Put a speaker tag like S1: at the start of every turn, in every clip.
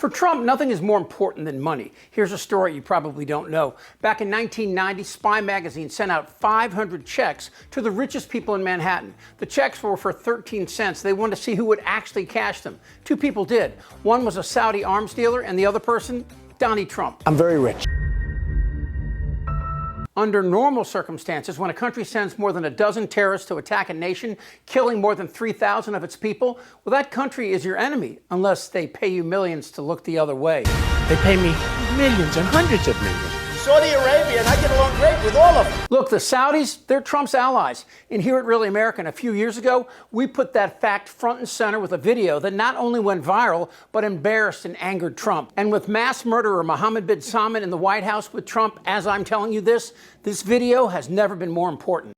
S1: For Trump, nothing is more important than money. Here's a story you probably don't know. Back in 1990, Spy magazine sent out 500 checks to the richest people in Manhattan. The checks were for 13 cents. They wanted to see who would actually cash them. Two people did. One was a Saudi arms dealer, and the other person, Donnie Trump.
S2: I'm very rich.
S1: Under normal circumstances, when a country sends more than a dozen terrorists to attack a nation, killing more than 3,000 of its people, well, that country is your enemy, unless they pay you millions to look the other way.
S2: They pay me millions and hundreds of millions.
S3: Saudi Arabia, and I get along great with all of them.
S1: Look, the Saudis, they're Trump's allies. And here at Really American, a few years ago, we put that fact front and center with a video that not only went viral, but embarrassed and angered Trump. And with mass murderer Mohammed bin Salman in the White House with Trump, as I'm telling you this video has never been more important.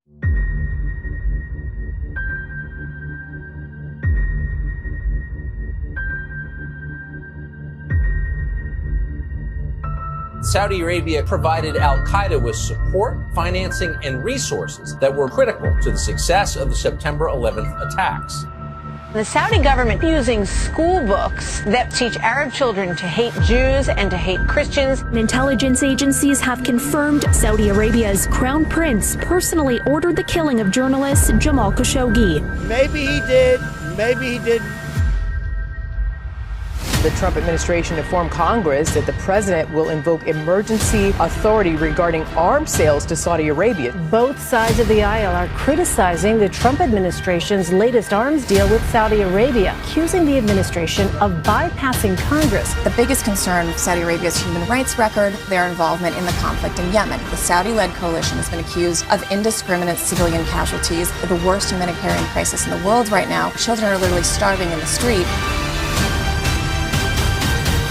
S4: Saudi Arabia provided al-Qaeda with support, financing, and resources that were critical to the success of the September 11th attacks.
S5: The Saudi government using school books that teach Arab children to hate Jews and to hate Christians.
S6: Intelligence agencies have confirmed Saudi Arabia's crown prince personally ordered the killing of journalist Jamal Khashoggi.
S3: Maybe he did, maybe he didn't.
S7: The Trump administration informed Congress that the president will invoke emergency authority regarding arms sales to Saudi Arabia.
S8: Both sides of the aisle are criticizing the Trump administration's latest arms deal with Saudi Arabia, accusing the administration of bypassing Congress.
S9: The biggest concern of Saudi Arabia's human rights record, their involvement in the conflict in Yemen. The Saudi-led coalition has been accused of indiscriminate civilian casualties, the worst humanitarian crisis in the world right now. Children are literally starving in the street.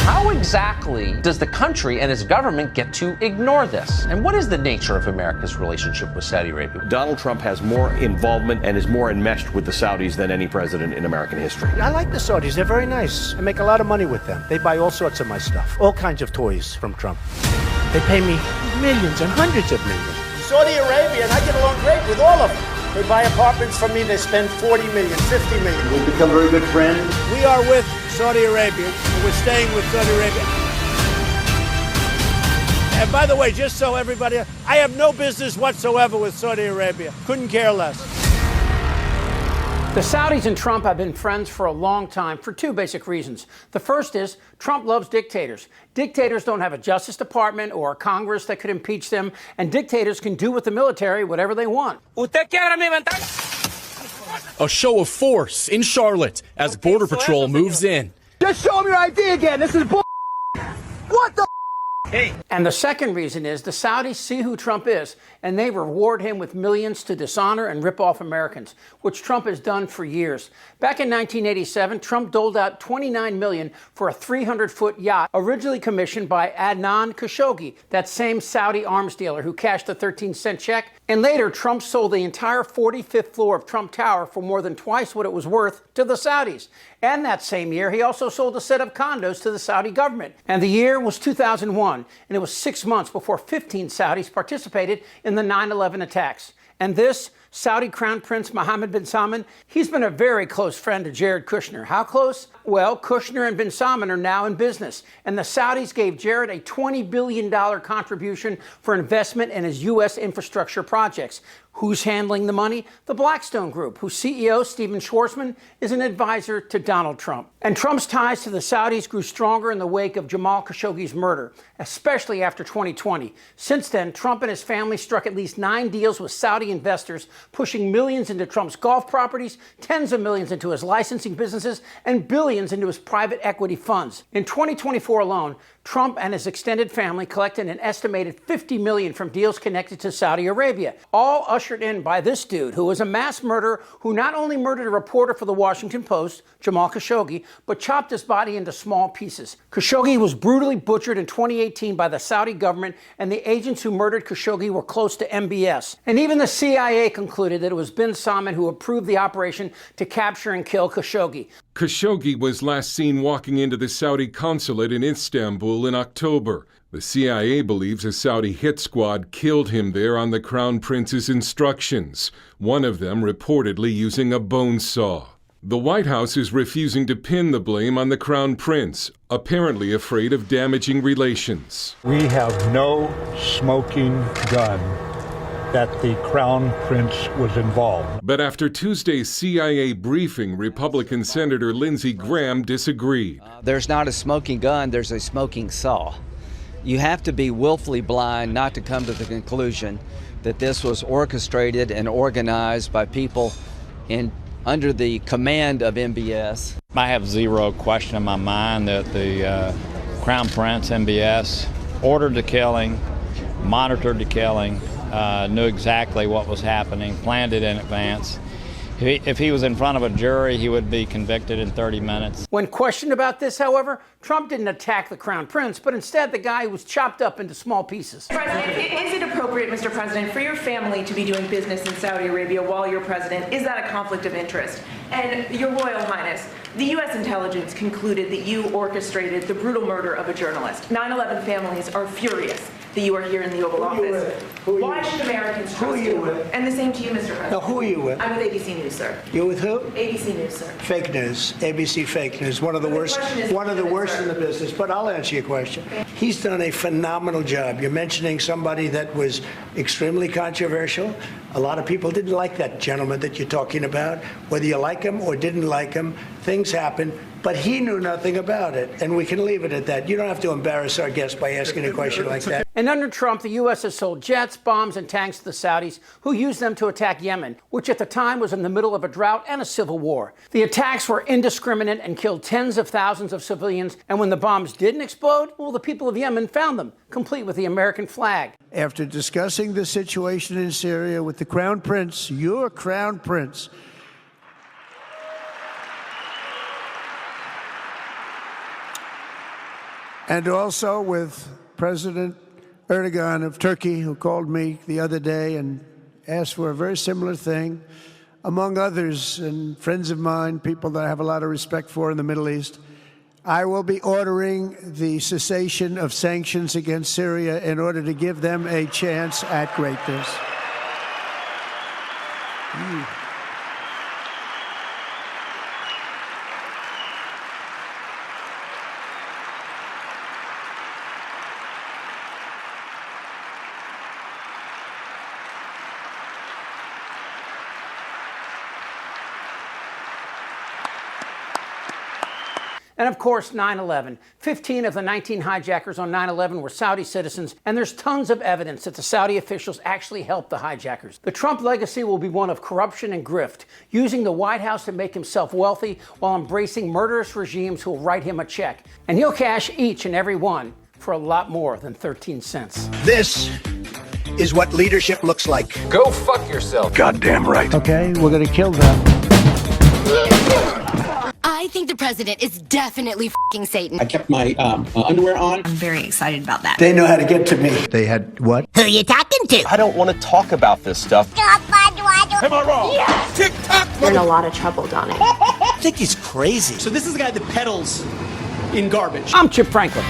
S4: How exactly does the country and its government get to ignore this? And what is the nature of America's relationship with Saudi Arabia?
S10: Donald Trump has more involvement and is more enmeshed with the Saudis than any president in American history.
S2: I like the Saudis. They're very nice. I make a lot of money with them. They buy all sorts of my stuff. All kinds of toys from Trump. They pay me millions and hundreds of millions.
S3: Saudi Arabia, and I get along great with all of them. They buy apartments from me, they spend 40 million, 50 million.
S11: We've become very good friends.
S3: We are with Saudi Arabia, and we're staying with Saudi Arabia. And by the way, just so everybody, I have no business whatsoever with Saudi Arabia. Couldn't care less.
S1: The Saudis and Trump have been friends for a long time for two basic reasons. The first is Trump loves dictators. Dictators don't have a Justice Department or a Congress that could impeach them, and dictators can do with the military whatever they want.
S12: A show of force in Charlotte as Border Patrol moves in.
S3: Just show them your ID again. This is bull. What the?
S1: And the second reason is the Saudis see who Trump is, and they reward him with millions to dishonor and rip off Americans, which Trump has done for years. Back in 1987, Trump doled out $29 million for a 300-foot yacht originally commissioned by Adnan Kashoggi, that same Saudi arms dealer who cashed a 13-cent check. And later, Trump sold the entire 45th floor of Trump Tower for more than twice what it was worth to the Saudis. And that same year, he also sold a set of condos to the Saudi government. And the year was 2001, and it was 6 months before 15 Saudis participated in the 9/11 attacks. And this Saudi Crown Prince Mohammed bin Salman, he's been a very close friend to Jared Kushner. How close? Well, Kushner and bin Salman are now in business, and the Saudis gave Jared a $20 billion contribution for investment in his U.S. infrastructure projects. Who's handling the money? The Blackstone Group, whose CEO, Steven Schwarzman, is an advisor to Donald Trump. And Trump's ties to the Saudis grew stronger in the wake of Jamal Khashoggi's murder, especially after 2020. Since then, Trump and his family struck at least 9 deals with Saudi investors, pushing millions into Trump's golf properties, tens of millions into his licensing businesses, and billions into his private equity funds. In 2024 alone, Trump and his extended family collected an estimated $50 million from deals connected to Saudi Arabia, all ushered in by this dude who was a mass murderer who not only murdered a reporter for the Washington Post, Jamal Khashoggi, but chopped his body into small pieces. Khashoggi was brutally butchered in 2018 by the Saudi government, and the agents who murdered Khashoggi were close to MBS. And even the CIA concluded that it was bin Salman who approved the operation to capture and kill Khashoggi.
S13: Khashoggi was last seen walking into the Saudi consulate in Istanbul in October. The CIA believes a Saudi hit squad killed him there on the Crown Prince's instructions, one of them reportedly using a bone saw. The White House is refusing to pin the blame on the Crown Prince, apparently afraid of damaging relations.
S11: We have no smoking gun that the Crown Prince was involved.
S13: But after Tuesday's CIA briefing, Republican Senator Lindsey Graham disagreed.
S14: There's not a smoking gun, there's a smoking saw. You have to be willfully blind not to come to the conclusion that this was orchestrated and organized by people under the command of MBS.
S15: I have zero question in my mind that the Crown Prince, MBS, ordered the killing, monitored the killing, knew exactly what was happening, planned it in advance. If he was in front of a jury, he would be convicted in 30 minutes.
S1: When questioned about this, however, Trump didn't attack the Crown Prince, but instead the guy was chopped up into small pieces.
S16: Is it appropriate, Mr. President, for your family to be doing business in Saudi Arabia while you're president? Is that a conflict of interest? And Your Royal Highness, the U.S. intelligence concluded that you orchestrated the brutal murder of a journalist. 9/11 families are furious that you are here in the Oval Office. Why should Americans trust you? And the same to you, Mr. President.
S17: Now, who are you with?
S16: I'm with ABC News, sir.
S17: You're with who?
S16: ABC News, sir.
S17: Fake news. ABC fake news. One of the worst in the business. But I'll answer your question. He's done a phenomenal job. You're mentioning somebody that was extremely controversial. A lot of people didn't like that gentleman that you're talking about. Whether you like him or didn't like him, things happen. But he knew nothing about it, and we can leave it at that. You don't have to embarrass our guest by asking a question like that.
S1: And under Trump, the U.S. has sold jets, bombs, and tanks to the Saudis, who used them to attack Yemen, which at the time was in the middle of a drought and a civil war. The attacks were indiscriminate and killed tens of thousands of civilians, and when the bombs didn't explode, well, the people of Yemen found them, complete with the American flag.
S2: After discussing the situation in Syria with the Crown Prince, your Crown Prince, and also with President Erdogan of Turkey, who called me the other day and asked for a very similar thing, among others, and friends of mine, people that I have a lot of respect for in the Middle East. I will be ordering the cessation of sanctions against Syria in order to give them a chance at greatness.
S1: And of course, 9/11. 15 of the 19 hijackers on 9/11 were Saudi citizens, and there's tons of evidence that the Saudi officials actually helped the hijackers. The Trump legacy will be one of corruption and grift, using the White House to make himself wealthy while embracing murderous regimes who will write him a check. And he'll cash each and every one for a lot more than 13 cents.
S17: This is what leadership looks like.
S4: Go fuck yourself.
S17: Goddamn right.
S2: Okay, we're going to kill them.
S18: I think the president is definitely f***ing Satan.
S19: I kept my underwear on.
S18: I'm very excited about that.
S17: They know how to get to me.
S2: They had what?
S18: Who you talking to?
S10: I don't want to talk about this stuff.
S19: Am I wrong?
S18: Yes!
S19: TikTok!
S18: You're in a lot of trouble, Donnie.
S3: I think he's crazy. So this is the guy that peddles in garbage.
S1: I'm Chip Franklin.